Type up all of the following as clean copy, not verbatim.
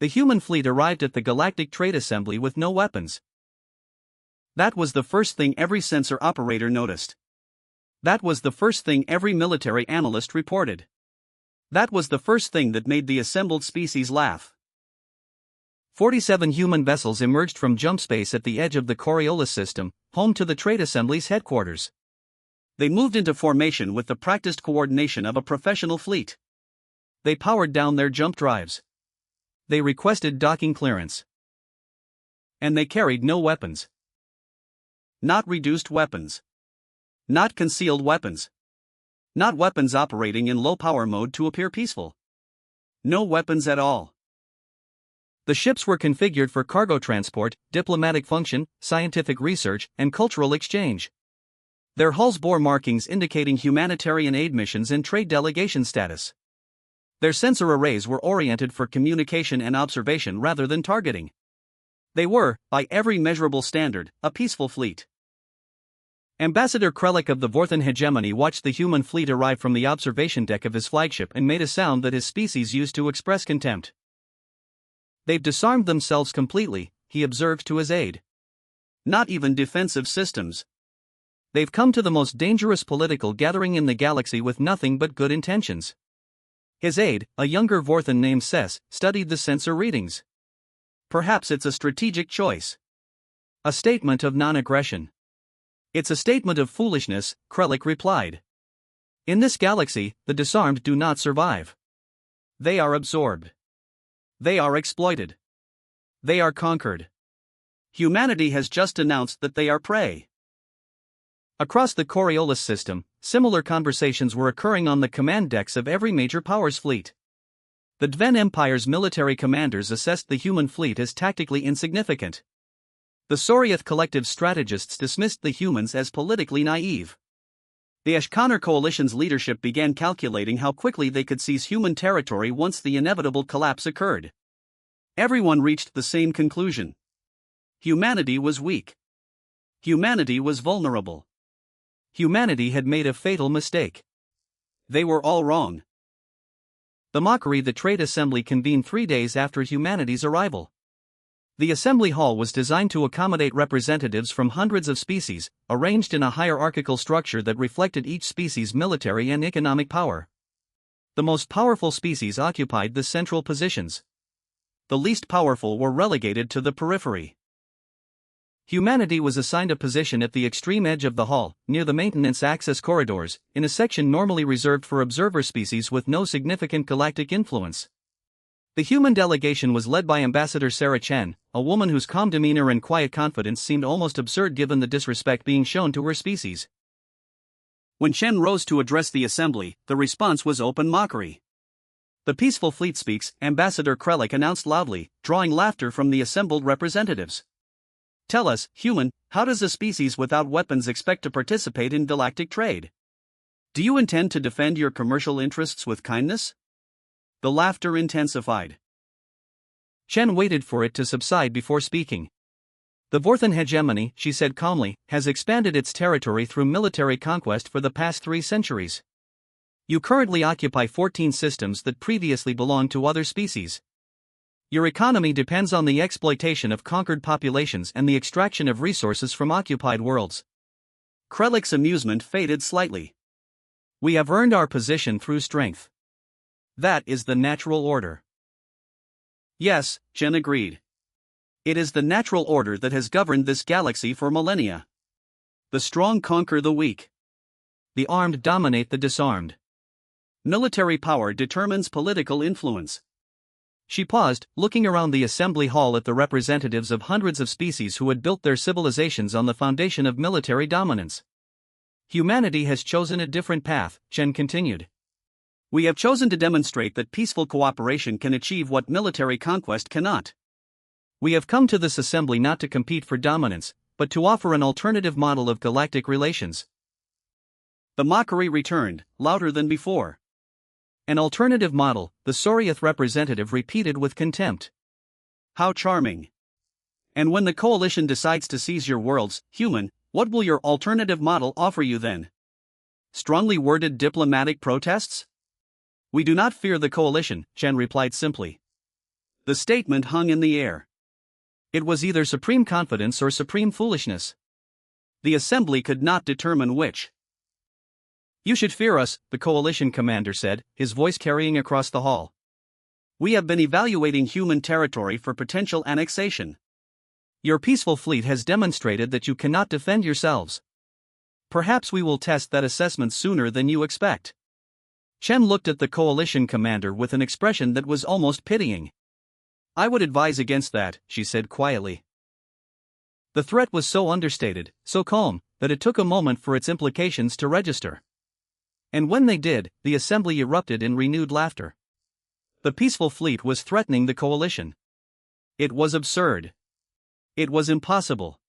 The human fleet arrived at the Galactic Trade Assembly with no weapons. That was the first thing every sensor operator noticed. That was the first thing every military analyst reported. That was the first thing that made the assembled species laugh. 47 human vessels emerged from jump space at the edge of the Coriolis system, home to the Trade Assembly's headquarters. They moved into formation with the practiced coordination of a professional fleet. They powered down their jump drives. They requested docking clearance. And they carried no weapons. Not reduced weapons. Not concealed weapons. Not weapons operating in low-power mode to appear peaceful. No weapons at all. The ships were configured for cargo transport, diplomatic function, scientific research, and cultural exchange. Their hulls bore markings indicating humanitarian aid missions and trade delegation status. Their sensor arrays were oriented for communication and observation rather than targeting. They were, by every measurable standard, a peaceful fleet. Ambassador Krellick of the Vorthan hegemony watched the human fleet arrive from the observation deck of his flagship and made a sound that his species used to express contempt. "They've disarmed themselves completely," he observed to his aide. "Not even defensive systems. They've come to the most dangerous political gathering in the galaxy with nothing but good intentions." His aide, a younger Vorthan named Ses, studied the sensor readings. "Perhaps it's a strategic choice. A statement of non-aggression." "It's a statement of foolishness," Krellick replied. "In this galaxy, the disarmed do not survive. They are absorbed. They are exploited. They are conquered. Humanity has just announced that they are prey." Across the Coriolis system, similar conversations were occurring on the command decks of every major powers fleet. The Dven Empire's military commanders assessed the human fleet as tactically insignificant. The Soriath collective strategists dismissed the humans as politically naive. The Ashkanar coalition's leadership began calculating how quickly they could seize human territory once the inevitable collapse occurred. Everyone reached the same conclusion. Humanity was weak. Humanity was vulnerable. Humanity had made a fatal mistake. They were all wrong. The Mockery, the Trade Assembly, convened 3 days after humanity's arrival. The assembly hall was designed to accommodate representatives from hundreds of species, arranged in a hierarchical structure that reflected each species' military and economic power. The most powerful species occupied the central positions. The least powerful were relegated to the periphery. Humanity was assigned a position at the extreme edge of the hall, near the maintenance access corridors, in a section normally reserved for observer species with no significant galactic influence. The human delegation was led by Ambassador Sarah Chen, a woman whose calm demeanor and quiet confidence seemed almost absurd given the disrespect being shown to her species. When Chen rose to address the assembly, the response was open mockery. "The peaceful fleet speaks," Ambassador Krellick announced loudly, drawing laughter from the assembled representatives. "Tell us, human, how does a species without weapons expect to participate in galactic trade? Do you intend to defend your commercial interests with kindness?" The laughter intensified. Chen waited for it to subside before speaking. "The Vorthan hegemony," she said calmly, "has expanded its territory through military conquest for the past 3 centuries. You currently occupy 14 systems that previously belonged to other species. Your economy depends on the exploitation of conquered populations and the extraction of resources from occupied worlds." Krellick's amusement faded slightly. "We have earned our position through strength. That is the natural order." "Yes," Chen agreed. "It is the natural order that has governed this galaxy for millennia. The strong conquer the weak. The armed dominate the disarmed. Military power determines political influence." She paused, looking around the assembly hall at the representatives of hundreds of species who had built their civilizations on the foundation of military dominance. "Humanity has chosen a different path," Chen continued. "We have chosen to demonstrate that peaceful cooperation can achieve what military conquest cannot. We have come to this assembly not to compete for dominance, but to offer an alternative model of galactic relations." The mockery returned, louder than before. "An alternative model," the Soriath representative repeated with contempt. "How charming. And when the coalition decides to seize your worlds, human, what will your alternative model offer you then? Strongly worded diplomatic protests?" "We do not fear the coalition," Chen replied simply. The statement hung in the air. It was either supreme confidence or supreme foolishness. The assembly could not determine which. "You should fear us," the coalition commander said, his voice carrying across the hall. "We have been evaluating human territory for potential annexation. Your peaceful fleet has demonstrated that you cannot defend yourselves. Perhaps we will test that assessment sooner than you expect." Chen looked at the coalition commander with an expression that was almost pitying. "I would advise against that," she said quietly. The threat was so understated, so calm, that it took a moment for its implications to register. And when they did, the assembly erupted in renewed laughter. The peaceful fleet was threatening the coalition. It was absurd. It was impossible.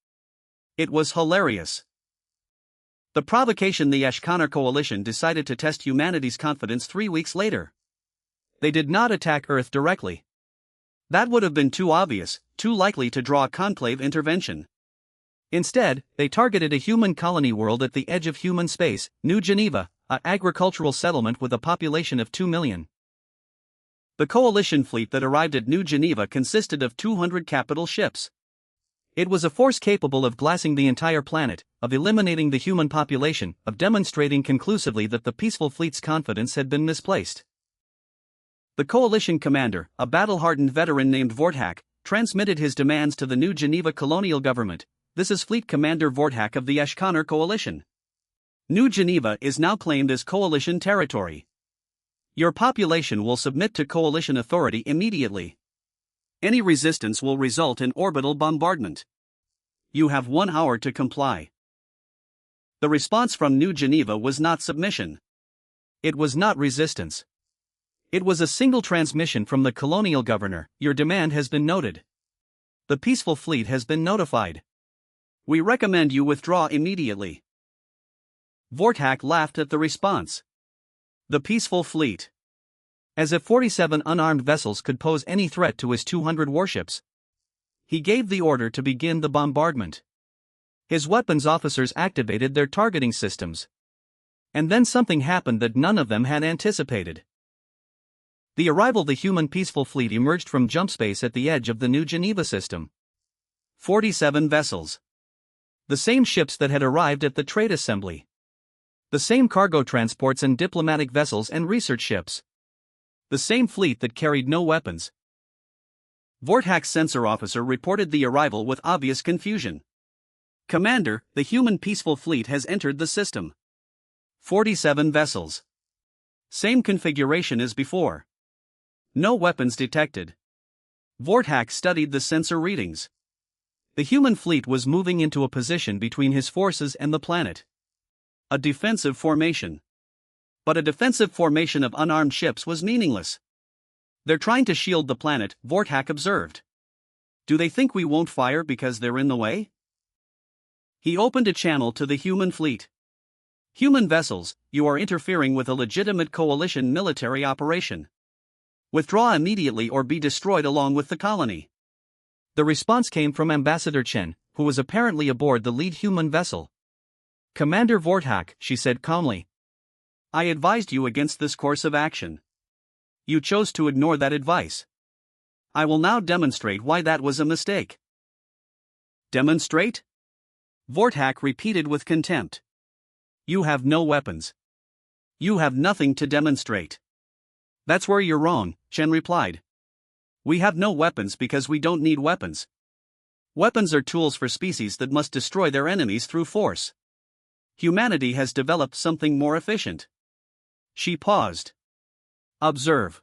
It was hilarious. The provocation: the Ashkanar coalition decided to test humanity's confidence 3 weeks later. They did not attack Earth directly. That would have been too obvious, too likely to draw conclave intervention. Instead, they targeted a human colony world at the edge of human space, New Geneva, an agricultural settlement with a population of 2 million. The coalition fleet that arrived at New Geneva consisted of 200 capital ships. It was a force capable of glassing the entire planet, of eliminating the human population, of demonstrating conclusively that the peaceful fleet's confidence had been misplaced. The coalition commander, a battle-hardened veteran named Vorthak, transmitted his demands to the New Geneva colonial government. "This is Fleet Commander Vorthak of the Ashkanar coalition. New Geneva is now claimed as coalition territory. Your population will submit to coalition authority immediately. Any resistance will result in orbital bombardment. You have 1 hour to comply." The response from New Geneva was not submission. It was not resistance. It was a single transmission from the colonial governor: "Your demand has been noted. The peaceful fleet has been notified. We recommend you withdraw immediately." Vorthak laughed at the response. The peaceful fleet. As if 47 unarmed vessels could pose any threat to his 200 warships. He gave the order to begin the bombardment. His weapons officers activated their targeting systems. And then something happened that none of them had anticipated. The arrival: the human peaceful fleet emerged from jump space at the edge of the New Geneva system. 47 vessels. The same ships that had arrived at the trade assembly. The same cargo transports and diplomatic vessels and research ships. The same fleet that carried no weapons. Vorthak's sensor officer reported the arrival with obvious confusion. "Commander, the human peaceful fleet has entered the system. 47 vessels. Same configuration as before. No weapons detected." Vorthak studied the sensor readings. The human fleet was moving into a position between his forces and the planet. A defensive formation. But a defensive formation of unarmed ships was meaningless. "They're trying to shield the planet," Vorthak observed. "Do they think we won't fire because they're in the way?" He opened a channel to the human fleet. "Human vessels, you are interfering with a legitimate coalition military operation. Withdraw immediately or be destroyed along with the colony." The response came from Ambassador Chen, who was apparently aboard the lead human vessel. "Commander Vorthak," she said calmly. "I advised you against this course of action. You chose to ignore that advice. I will now demonstrate why that was a mistake." "Demonstrate?" Vorthak repeated with contempt. "You have no weapons. You have nothing to demonstrate." "That's where you're wrong," Chen replied. "We have no weapons because we don't need weapons. Weapons are tools for species that must destroy their enemies through force. Humanity has developed something more efficient." She paused. "Observe."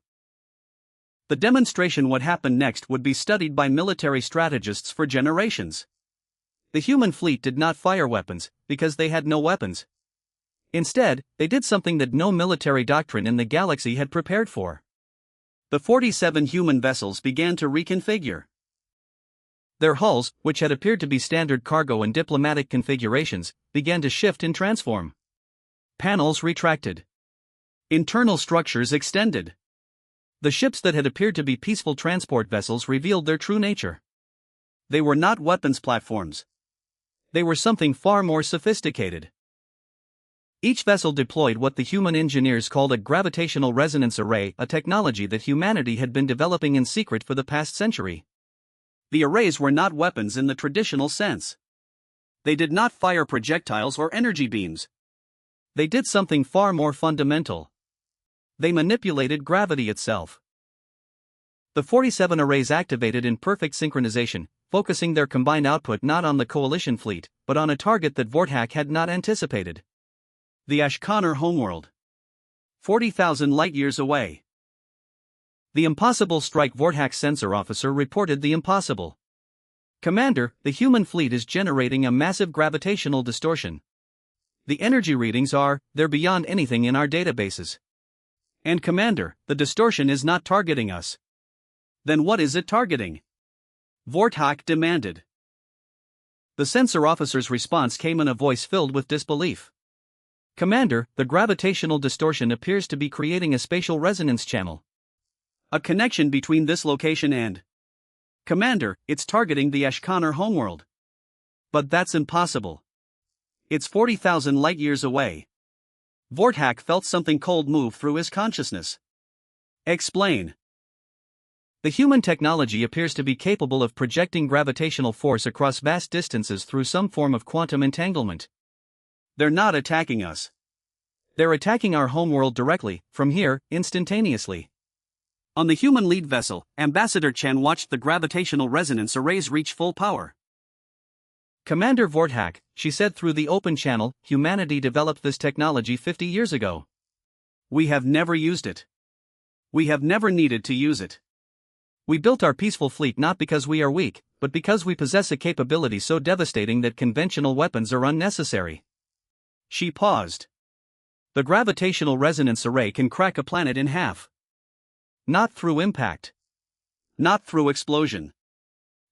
The demonstration: what happened next would be studied by military strategists for generations. The human fleet did not fire weapons, because they had no weapons. Instead, they did something that no military doctrine in the galaxy had prepared for. The 47 human vessels began to reconfigure. Their hulls, which had appeared to be standard cargo and diplomatic configurations, began to shift and transform. Panels retracted. Internal structures extended. The ships that had appeared to be peaceful transport vessels revealed their true nature. They were not weapons platforms. They were something far more sophisticated. Each vessel deployed what the human engineers called a gravitational resonance array, a technology that humanity had been developing in secret for the past century. The arrays were not weapons in the traditional sense. They did not fire projectiles or energy beams. They did something far more fundamental. They manipulated gravity itself. The 47 arrays activated in perfect synchronization, focusing their combined output not on the coalition fleet, but on a target that Vortak had not anticipated. The Ashkanar homeworld. 40,000 light-years away. The impossible strike. Vortak's sensor officer reported the impossible. Commander, the human fleet is generating a massive gravitational distortion. The energy readings they're beyond anything in our databases. And Commander, the distortion is not targeting us. Then what is it targeting? Vortak demanded. The sensor officer's response came in a voice filled with disbelief. Commander, the gravitational distortion appears to be creating a spatial resonance channel. A connection between this location and... Commander, it's targeting the Ashkanar homeworld. But that's impossible. It's 40,000 light-years away. Vortak felt something cold move through his consciousness. Explain. The human technology appears to be capable of projecting gravitational force across vast distances through some form of quantum entanglement. They're not attacking us. They're attacking our homeworld directly, from here, instantaneously. On the human lead vessel, Ambassador Chen watched the gravitational resonance arrays reach full power. Commander Vortak, she said through the open channel, humanity developed this technology 50 years ago. We have never used it. We have never needed to use it. We built our peaceful fleet not because we are weak, but because we possess a capability so devastating that conventional weapons are unnecessary. She paused. The gravitational resonance array can crack a planet in half. Not through impact. Not through explosion.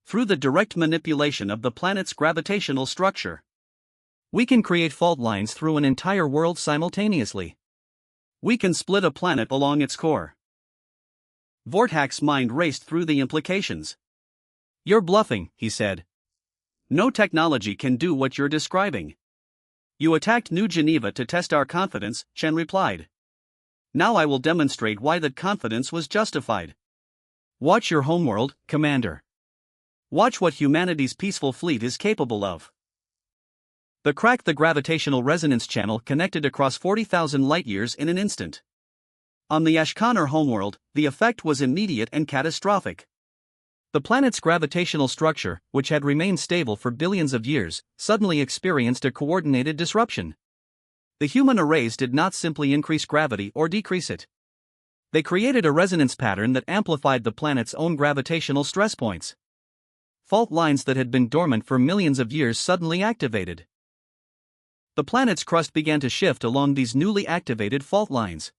Through the direct manipulation of the planet's gravitational structure. We can create fault lines through an entire world simultaneously. We can split a planet along its core. Vortak's mind raced through the implications. You're bluffing, he said. No technology can do what you're describing. You attacked New Geneva to test our confidence, Chen replied. Now I will demonstrate why that confidence was justified. Watch your homeworld, Commander. Watch what humanity's peaceful fleet is capable of. The gravitational resonance channel connected across 40,000 light-years in an instant. On the Ashkanar homeworld, the effect was immediate and catastrophic. The planet's gravitational structure, which had remained stable for billions of years, suddenly experienced a coordinated disruption. The human arrays did not simply increase gravity or decrease it. They created a resonance pattern that amplified the planet's own gravitational stress points. Fault lines that had been dormant for millions of years suddenly activated. The planet's crust began to shift along these newly activated fault lines.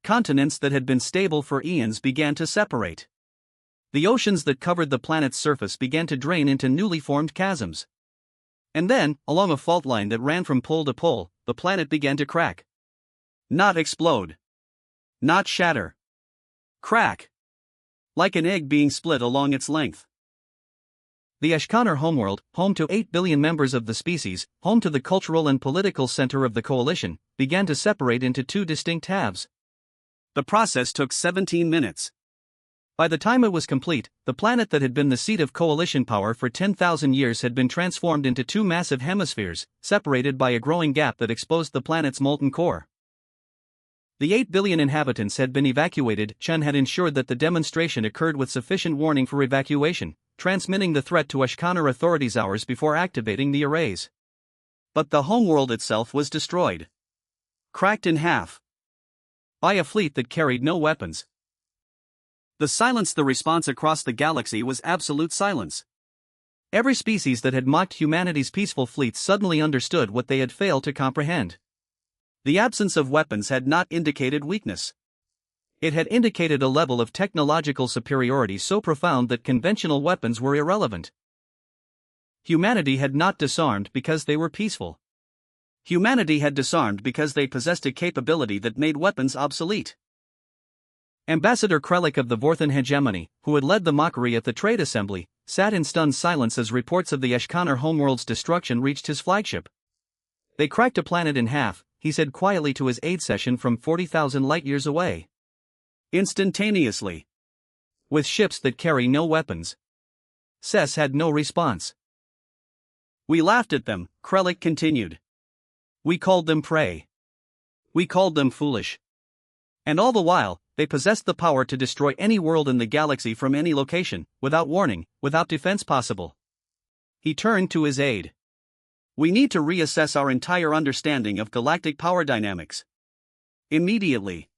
Continents that had been stable for eons began to separate. The oceans that covered the planet's surface began to drain into newly formed chasms. And then, along a fault line that ran from pole to pole, the planet began to crack. Not explode. Not shatter. Crack. Like an egg being split along its length. The Ashkanar homeworld, home to 8 billion members of the species, home to the cultural and political center of the coalition, began to separate into two distinct halves. The process took 17 minutes. By the time it was complete, the planet that had been the seat of coalition power for 10,000 years had been transformed into two massive hemispheres, separated by a growing gap that exposed the planet's molten core. The 8 billion inhabitants had been evacuated. Chen had ensured that the demonstration occurred with sufficient warning for evacuation, transmitting the threat to Ashkanar authorities hours before activating the arrays. But the homeworld itself was destroyed. Cracked in half. By a fleet that carried no weapons. The response across the galaxy was absolute silence. Every species that had mocked humanity's peaceful fleet suddenly understood what they had failed to comprehend. The absence of weapons had not indicated weakness. It had indicated a level of technological superiority so profound that conventional weapons were irrelevant. Humanity had not disarmed because they were peaceful. Humanity had disarmed because they possessed a capability that made weapons obsolete. Ambassador Krelik of the Vorthan hegemony, who had led the Mockery at the Trade Assembly, sat in stunned silence as reports of the Ashkanar homeworld's destruction reached his flagship. They cracked a planet in half, he said quietly to his aid session from 40,000 light-years away. Instantaneously. With ships that carry no weapons. Cess had no response. We laughed at them, Krellick continued. We called them prey. We called them foolish. And all the while, they possessed the power to destroy any world in the galaxy from any location, without warning, without defense possible. He turned to his aide. We need to reassess our entire understanding of galactic power dynamics. Immediately.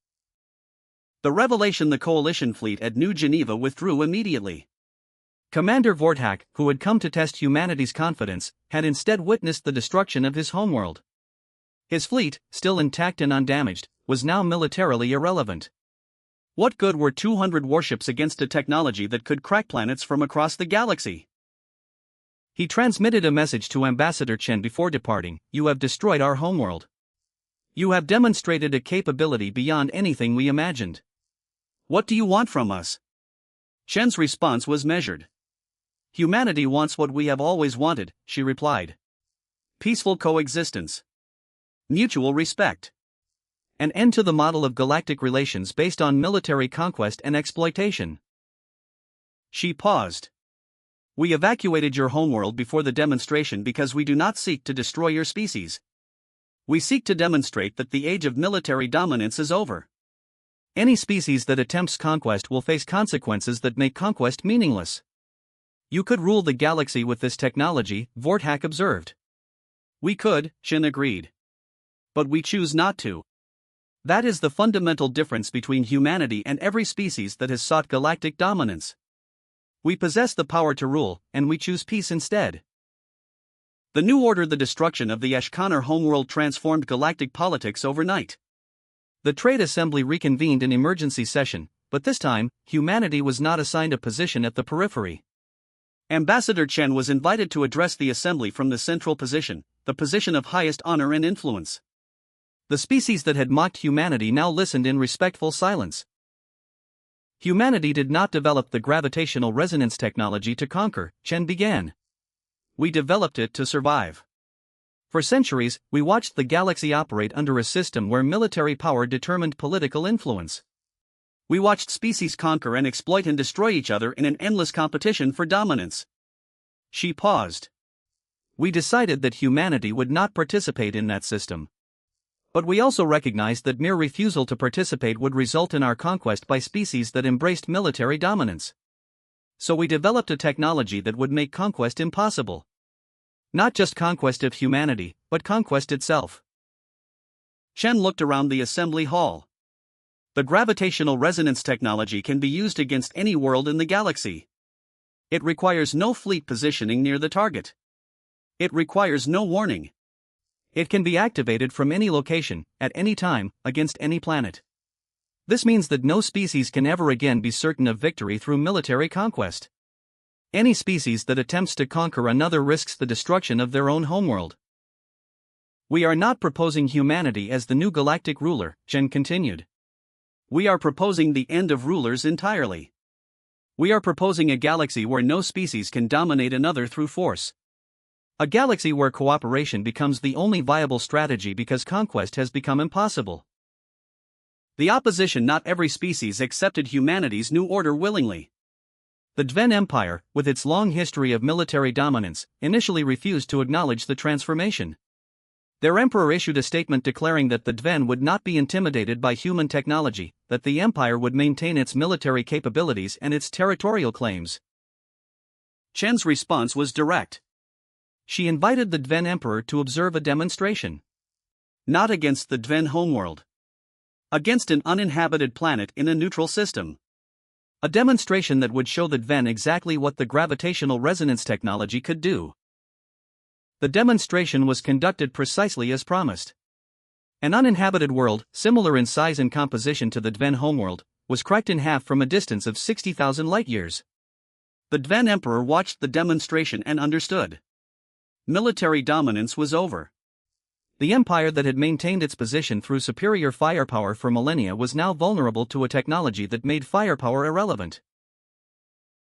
The revelation: the coalition fleet at New Geneva withdrew immediately. Commander Vortak, who had come to test humanity's confidence, had instead witnessed the destruction of his homeworld. His fleet, still intact and undamaged, was now militarily irrelevant. What good were 200 warships against a technology that could crack planets from across the galaxy? He transmitted a message to Ambassador Chen before departing: You have destroyed our homeworld. You have demonstrated a capability beyond anything we imagined. What do you want from us? Chen's response was measured. Humanity wants what we have always wanted, she replied. Peaceful coexistence. Mutual respect. An end to the model of galactic relations based on military conquest and exploitation. She paused. We evacuated your homeworld before the demonstration because we do not seek to destroy your species. We seek to demonstrate that the age of military dominance is over. Any species that attempts conquest will face consequences that make conquest meaningless. You could rule the galaxy with this technology, Vortak observed. We could, Chen agreed. But we choose not to. That is the fundamental difference between humanity and every species that has sought galactic dominance. We possess the power to rule, and we choose peace instead. The new order: the destruction of the Ashkanar homeworld, transformed galactic politics overnight. The Trade Assembly reconvened in emergency session, but this time, humanity was not assigned a position at the periphery. Ambassador Chen was invited to address the assembly from the central position, the position of highest honor and influence. The species that had mocked humanity now listened in respectful silence. Humanity did not develop the gravitational resonance technology to conquer, Chen began. We developed it to survive. For centuries, we watched the galaxy operate under a system where military power determined political influence. We watched species conquer and exploit and destroy each other in an endless competition for dominance. She paused. We decided that humanity would not participate in that system. But we also recognized that mere refusal to participate would result in our conquest by species that embraced military dominance. So we developed a technology that would make conquest impossible. Not just conquest of humanity, but conquest itself. Chen looked around the assembly hall. The gravitational resonance technology can be used against any world in the galaxy. It requires no fleet positioning near the target. It requires no warning. It can be activated from any location, at any time, against any planet. This means that no species can ever again be certain of victory through military conquest. Any species that attempts to conquer another risks the destruction of their own homeworld. We are not proposing humanity as the new galactic ruler, Chen continued. We are proposing the end of rulers entirely. We are proposing a galaxy where no species can dominate another through force. A galaxy where cooperation becomes the only viable strategy because conquest has become impossible. The opposition: not every species accepted humanity's new order willingly. The Dven Empire, with its long history of military dominance, initially refused to acknowledge the transformation. Their emperor issued a statement declaring that the Dven would not be intimidated by human technology, that the empire would maintain its military capabilities and its territorial claims. Chen's response was direct. She invited the Dven emperor to observe a demonstration. Not against the Dven homeworld. Against an uninhabited planet in a neutral system. A demonstration that would show the Dven exactly what the gravitational resonance technology could do. The demonstration was conducted precisely as promised. An uninhabited world, similar in size and composition to the Dven homeworld, was cracked in half from a distance of 60,000 light-years. The Dven emperor watched the demonstration and understood. Military dominance was over. The empire that had maintained its position through superior firepower for millennia was now vulnerable to a technology that made firepower irrelevant.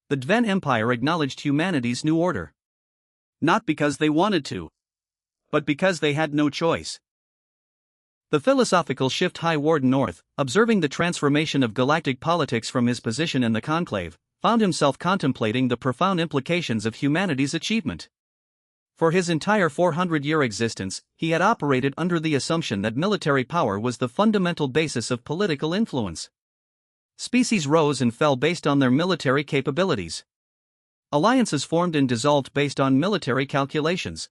The Dven Empire acknowledged humanity's new order. Not because they wanted to, but because they had no choice. The philosophical shift High Warden North, observing the transformation of galactic politics from his position in the conclave, found himself contemplating the profound implications of humanity's achievement. For his entire 400-year existence, he had operated under the assumption that military power was the fundamental basis of political influence. Species rose and fell based on their military capabilities. Alliances formed and dissolved based on military calculations.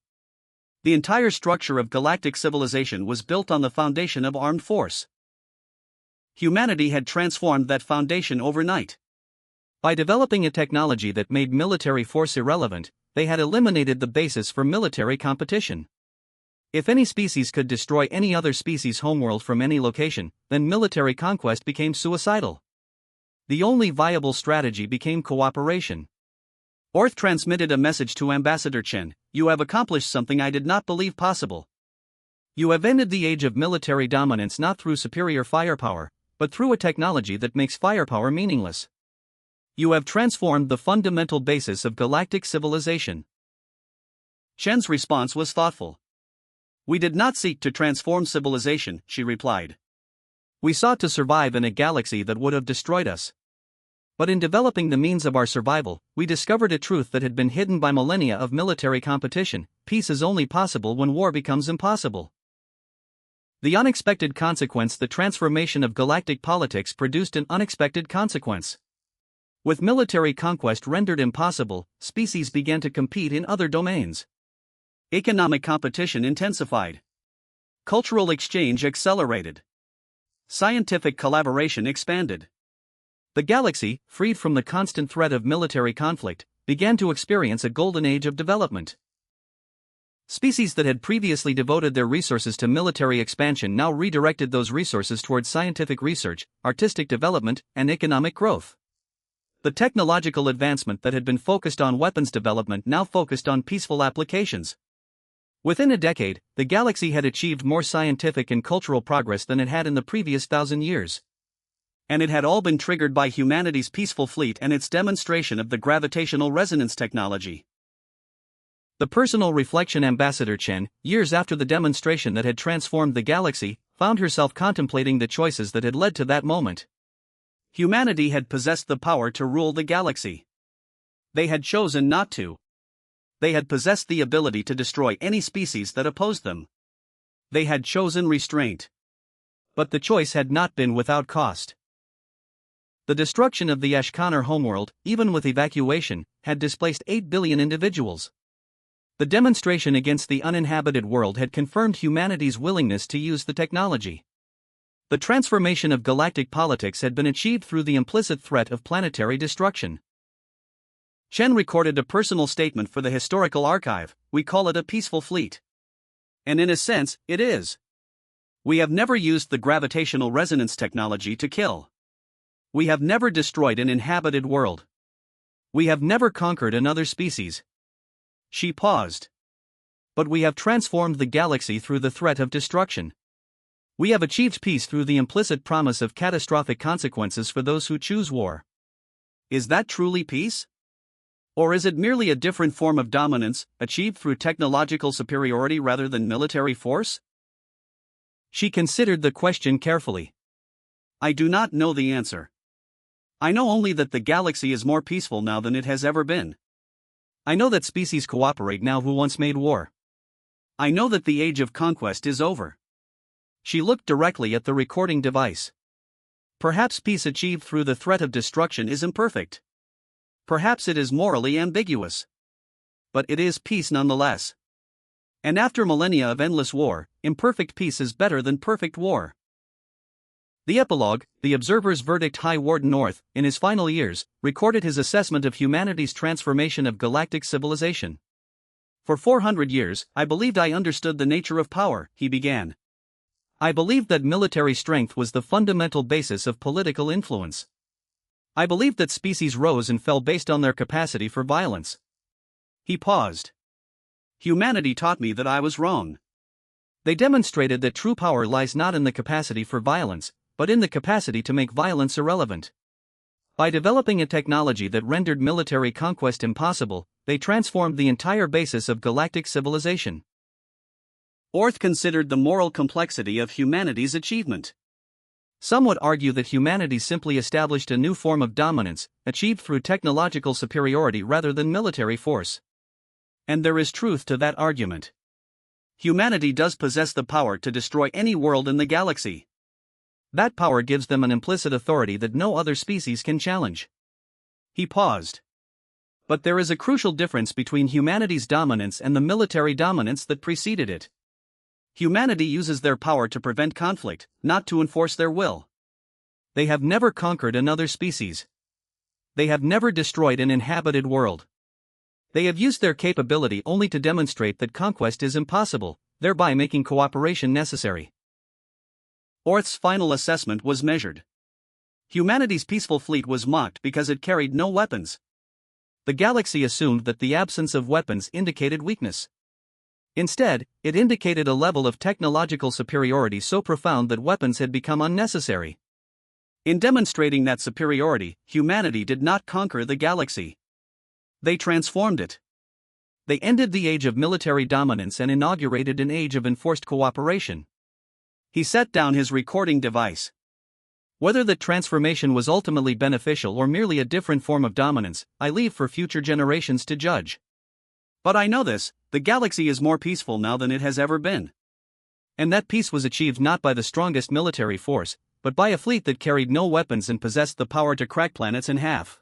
The entire structure of galactic civilization was built on the foundation of armed force. Humanity had transformed that foundation overnight. By developing a technology that made military force irrelevant, they had eliminated the basis for military competition. If any species could destroy any other species' homeworld from any location, then military conquest became suicidal. The only viable strategy became cooperation. Orth transmitted a message to Ambassador Chen: "You have accomplished something I did not believe possible. You have ended the age of military dominance not through superior firepower, but through a technology that makes firepower meaningless. You have transformed the fundamental basis of galactic civilization." Chen's response was thoughtful. "We did not seek to transform civilization," she replied. "We sought to survive in a galaxy that would have destroyed us. But in developing the means of our survival, we discovered a truth that had been hidden by millennia of military competition: peace is only possible when war becomes impossible." The unexpected consequence: the transformation of galactic politics produced an unexpected consequence. With military conquest rendered impossible, species began to compete in other domains. Economic competition intensified. Cultural exchange accelerated. Scientific collaboration expanded. The galaxy, freed from the constant threat of military conflict, began to experience a golden age of development. Species that had previously devoted their resources to military expansion now redirected those resources towards scientific research, artistic development, and economic growth. The technological advancement that had been focused on weapons development now focused on peaceful applications. Within a decade, the galaxy had achieved more scientific and cultural progress than it had in the previous 1,000 years. And it had all been triggered by humanity's peaceful fleet and its demonstration of the gravitational resonance technology. The personal reflection: Ambassador Chen, years after the demonstration that had transformed the galaxy, found herself contemplating the choices that had led to that moment. Humanity had possessed the power to rule the galaxy. They had chosen not to. They had possessed the ability to destroy any species that opposed them. They had chosen restraint. But the choice had not been without cost. The destruction of the Ashkanar homeworld, even with evacuation, had displaced 8 billion individuals. The demonstration against the uninhabited world had confirmed humanity's willingness to use the technology. The transformation of galactic politics had been achieved through the implicit threat of planetary destruction. Chen recorded a personal statement for the historical archive: "We call it a peaceful fleet. And in a sense, it is. We have never used the gravitational resonance technology to kill. We have never destroyed an inhabited world. We have never conquered another species." She paused. "But we have transformed the galaxy through the threat of destruction. We have achieved peace through the implicit promise of catastrophic consequences for those who choose war. Is that truly peace? Or is it merely a different form of dominance, achieved through technological superiority rather than military force?" She considered the question carefully. "I do not know the answer. I know only that the galaxy is more peaceful now than it has ever been. I know that species cooperate now who once made war. I know that the age of conquest is over." She looked directly at the recording device. Perhaps peace achieved through the threat of destruction is imperfect. Perhaps it is morally ambiguous. But it is peace nonetheless. And after millennia of endless war, imperfect peace is better than perfect war. The epilogue, the observer's verdict: High Warden North, in his final years, recorded his assessment of humanity's transformation of galactic civilization. "For 400 years, I believed I understood the nature of power," he began. "I believed that military strength was the fundamental basis of political influence. I believed that species rose and fell based on their capacity for violence." He paused. "Humanity taught me that I was wrong. They demonstrated that true power lies not in the capacity for violence, but in the capacity to make violence irrelevant. By developing a technology that rendered military conquest impossible, they transformed the entire basis of galactic civilization. Orth considered the moral complexity of humanity's achievement. Some would argue that humanity simply established a new form of dominance, achieved through technological superiority rather than military force. And there is truth to that argument. Humanity does possess the power to destroy any world in the galaxy. That power gives them an implicit authority that no other species can challenge. He paused. But there is a crucial difference between humanity's dominance and the military dominance that preceded it. Humanity uses their power to prevent conflict, not to enforce their will. They have never conquered another species. They have never destroyed an inhabited world. They have used their capability only to demonstrate that conquest is impossible, thereby making cooperation necessary. Orth's final assessment was measured. Humanity's peaceful fleet was mocked because it carried no weapons. The galaxy assumed that the absence of weapons indicated weakness. Instead, it indicated a level of technological superiority so profound that weapons had become unnecessary. In demonstrating that superiority, humanity did not conquer the galaxy. They transformed it. They ended the age of military dominance and inaugurated an age of enforced cooperation. He set down his recording device. Whether the transformation was ultimately beneficial or merely a different form of dominance, I leave for future generations to judge. But I know this: the galaxy is more peaceful now than it has ever been. And that peace was achieved not by the strongest military force, but by a fleet that carried no weapons and possessed the power to crack planets in half.